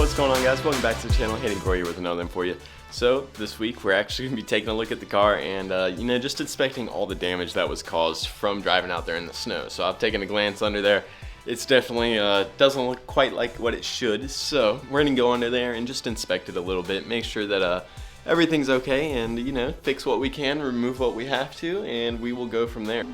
What's going on, guys? Welcome back to the channel. Hayden Corey here with another one for you. So this week we're actually going to be taking a look at the car and just inspecting all the damage that was caused from driving out there in the snow. So I've taken a glance under there. It's definitely doesn't look quite like what it should, so we're going to go under there and just inspect it a little bit, make sure that everything's okay, and fix what we can, remove what we have to, and we will go from there.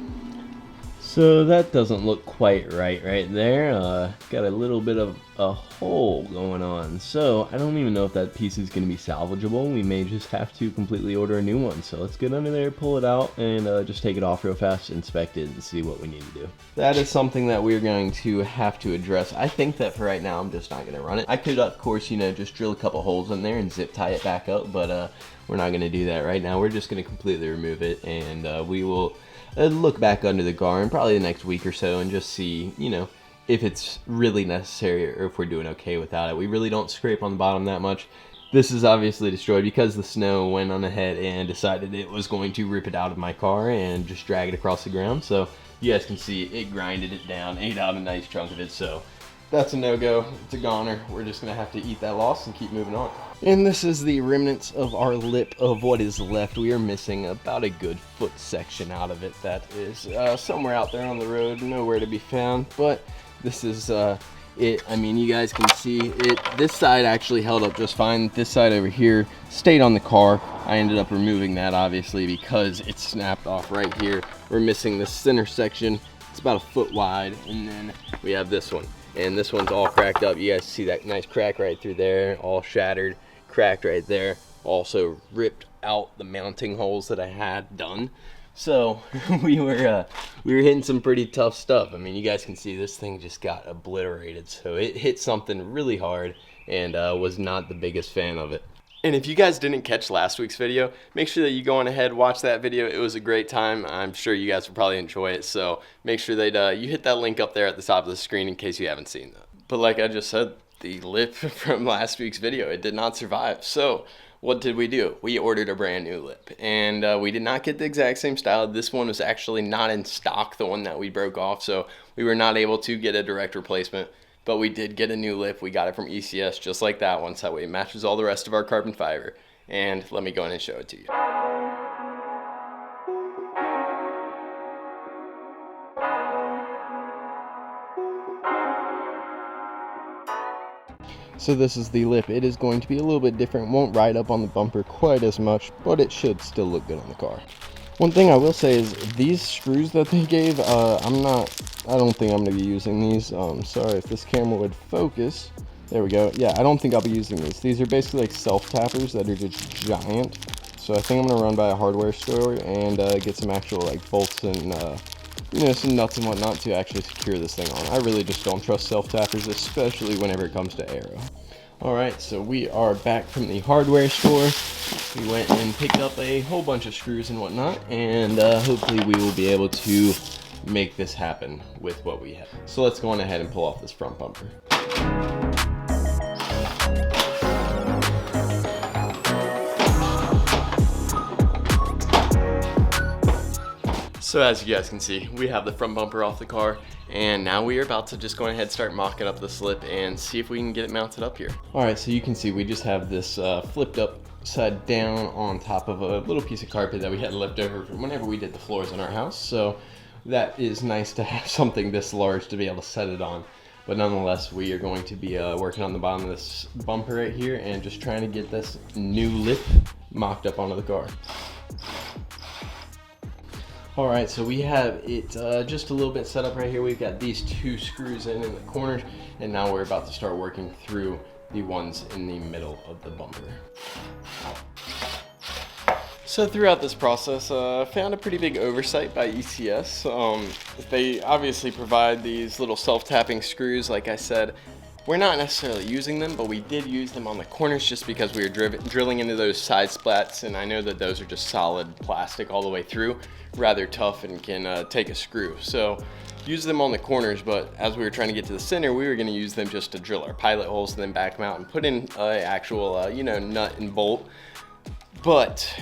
So that doesn't look quite right there. Got a little bit of a hole going on. So I don't even know if that piece is going to be salvageable. We may just have to completely order a new one. So let's get under there, pull it out, and just take it off real fast, inspect it, and see what we need to do. That is something that we're going to have to address. I think that for right now, I'm just not going to run it. I could, of course, just drill a couple holes in there and zip tie it back up, but we're not going to do that right now. We're just going to completely remove it, and we will look back under the car in probably the next week or so and just see, if it's really necessary or if we're doing okay without it. We really don't scrape on the bottom that much. This is obviously destroyed because the snow went on ahead and decided it was going to rip it out of my car and just drag it across the ground. So you guys can see it grinded it down, ate out a nice chunk of it. So that's a no-go. It's a goner. We're just going to have to eat that loss and keep moving on. And this is the remnants of our lip of what is left. We are missing about a good foot section out of it. That is somewhere out there on the road, nowhere to be found. But this is it. I mean, you guys can see it. This side actually held up just fine. This side over here stayed on the car. I ended up removing that, obviously, because it snapped off right here. We're missing the center section. It's about a foot wide. And then we have this one. And this one's all cracked up. You guys see that nice crack right through there, all shattered, cracked right there. Also ripped out the mounting holes that I had done. So we were hitting some pretty tough stuff. I mean, you guys can see this thing just got obliterated. So it hit something really hard and was not the biggest fan of it. And if you guys didn't catch last week's video, make sure that you go on ahead, watch that video. It was a great time. I'm sure you guys will probably enjoy it. So make sure that you hit that link up there at the top of the screen in case you haven't seen that. But like I just said, the lip from last week's video, it did not survive. So what did we do? We ordered a brand new lip, and we did not get the exact same style. This one was actually not in stock, the one that we broke off. So we were not able to get a direct replacement. But we did get a new lip. We got it from ECS just like that one, so that way it matches all the rest of our carbon fiber. And let me go in and show it to you. So this is the lip. It is going to be a little bit different. Won't ride up on the bumper quite as much, but it should still look good on the car. One thing I will say is these screws that they gave, I don't think I'm going to be using these. Sorry if this camera would focus. There we go. Yeah, I don't think I'll be using these. These are basically like self-tappers that are just giant. So I think I'm going to run by a hardware store and get some actual like bolts and some nuts and whatnot to actually secure this thing on. I really just don't trust self-tappers, especially whenever it comes to aero. Alright, so we are back from the hardware store. We went and picked up a whole bunch of screws and whatnot, and hopefully we will be able to make this happen with what we have. So let's go on ahead and pull off this front bumper. So as you guys can see, we have the front bumper off the car, and now we are about to just go ahead and start mocking up this lip and see if we can get it mounted up here. Alright, so you can see we just have this flipped up side down on top of a little piece of carpet that we had left over from whenever we did the floors in our house. So that is nice to have something this large to be able to set it on. But nonetheless, we are going to be working on the bottom of this bumper right here and just trying to get this new lip mocked up onto the car. Alright, so we have it just a little bit set up right here. We've got these two screws in the corners, and now we're about to start working through the ones in the middle of the bumper. So throughout this process, I found a pretty big oversight by ECS. They obviously provide these little self-tapping screws, like I said. We're not necessarily using them, but we did use them on the corners just because we were drilling into those side splats, and I know that those are just solid plastic all the way through, rather tough and can take a screw. So use them on the corners, but as we were trying to get to the center, we were going to use them just to drill our pilot holes and then back them out and put in actual nut and bolt. But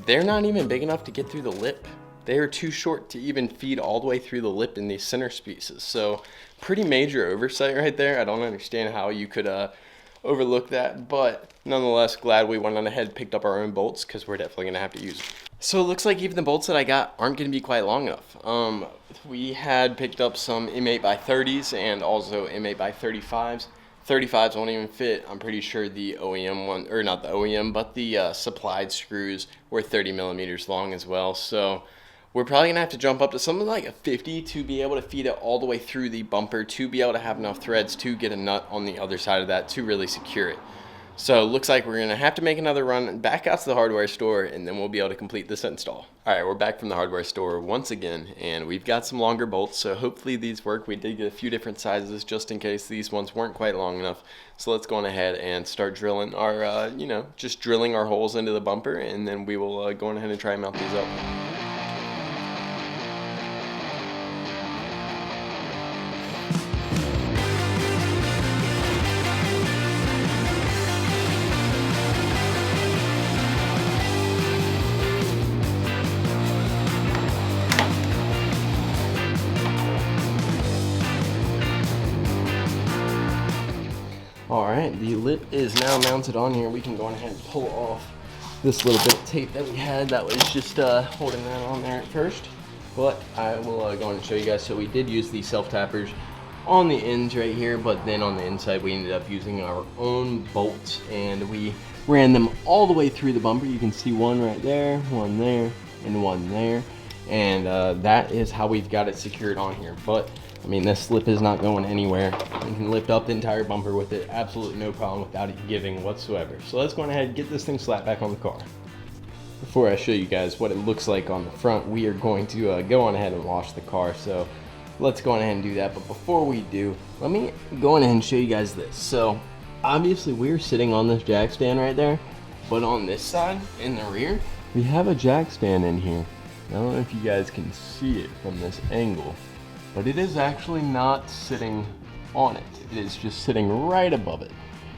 they're not even big enough to get through the lip. They are too short to even feed all the way through the lip in these center pieces. So pretty major oversight right there. I don't understand how you could overlook that, but nonetheless, glad we went on ahead and picked up our own bolts because we're definitely going to have to use them. So it looks like even the bolts that I got aren't going to be quite long enough. We had picked up some M8x30s and also M8x35s. 35s won't even fit. I'm pretty sure the OEM one, or not the OEM, but the supplied screws were 30 millimeters long as well. So we're probably gonna have to jump up to something like a 50 to be able to feed it all the way through the bumper, to be able to have enough threads to get a nut on the other side of that to really secure it. So looks like we're gonna have to make another run back out to the hardware store, and then we'll be able to complete this install. All right, we're back from the hardware store once again, and we've got some longer bolts, so hopefully these work. We did get a few different sizes just in case these ones weren't quite long enough. So let's go on ahead and start drilling our, just drilling our holes into the bumper, and then we will go on ahead and try and mount these up. Alright, the lip is now mounted on here. We can go ahead and pull off this little bit of tape that we had that was just holding that on there at first. But I will go ahead and show you guys. So we did use these self-tappers on the ends right here, but then on the inside we ended up using our own bolts, and we ran them all the way through the bumper. You can see one right there, one there, and one there. And that is how we've got it secured on here. But I mean, this lip is not going anywhere. You can lift up the entire bumper with it, absolutely no problem without it giving whatsoever. So let's go ahead and get this thing slapped back on the car. Before I show you guys what it looks like on the front, we are going to go on ahead and wash the car. So let's go on ahead and do that. But before we do, let me go on ahead and show you guys this. So obviously we're sitting on this jack stand right there, but on this side in the rear, we have a jack stand in here. I don't know if you guys can see it from this angle, but it is actually not sitting on it. It is just sitting right above it.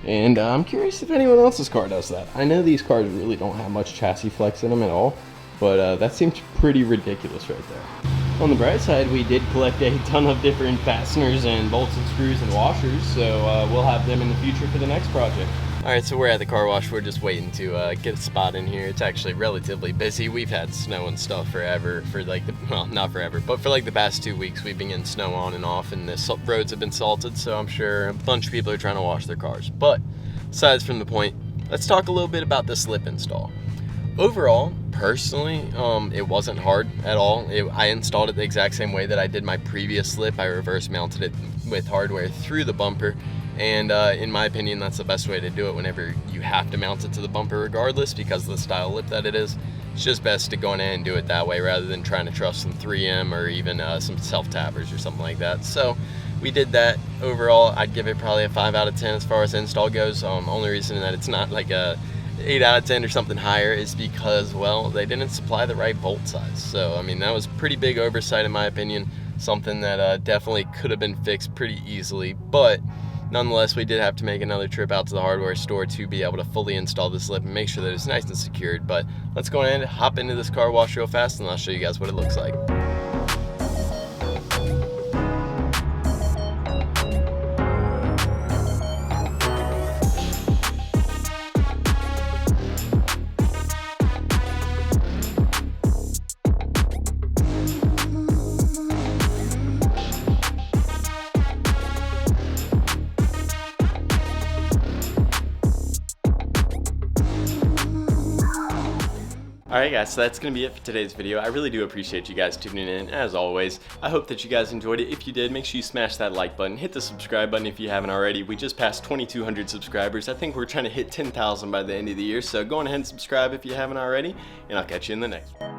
And I'm curious if anyone else's car does that. I know these cars really don't have much chassis flex in them at all, but that seems pretty ridiculous right there. On the bright side, we did collect a ton of different fasteners and bolts and screws and washers, so we'll have them in the future for the next project. Alright, so we're at the car wash. We're just waiting to get a spot in here. It's actually relatively busy. We've had snow and stuff forever, for like well, not forever, but for like the past 2 weeks we've been getting snow on and off, and the roads have been salted, so I'm sure a bunch of people are trying to wash their cars. But aside from the point, let's talk a little bit about this lip install. Overall, personally, it wasn't hard at all. I installed it the exact same way that I did my previous lip. I reverse mounted it with hardware through the bumper. And in my opinion, that's the best way to do it whenever you have to mount it to the bumper regardless, because of the style lip that it is. It's just best to go in and do it that way rather than trying to trust some 3M or even some self-tappers or something like that. So we did that. Overall, I'd give it probably a 5 out of 10 as far as install goes. Only reason that it's not like a 8 out of 10 or something higher is because, well, they didn't supply the right bolt size. So I mean, that was pretty big oversight in my opinion, something that definitely could have been fixed pretty easily. But nonetheless, we did have to make another trip out to the hardware store to be able to fully install this lip and make sure that it's nice and secured. But let's go ahead and hop into this car wash real fast, and I'll show you guys what it looks like. Alright guys, so that's going to be it for today's video. I really do appreciate you guys tuning in, as always. I hope that you guys enjoyed it. If you did, make sure you smash that like button, hit the subscribe button if you haven't already. We just passed 2,200 subscribers. I think we're trying to hit 10,000 by the end of the year, so go on ahead and subscribe if you haven't already, and I'll catch you in the next one.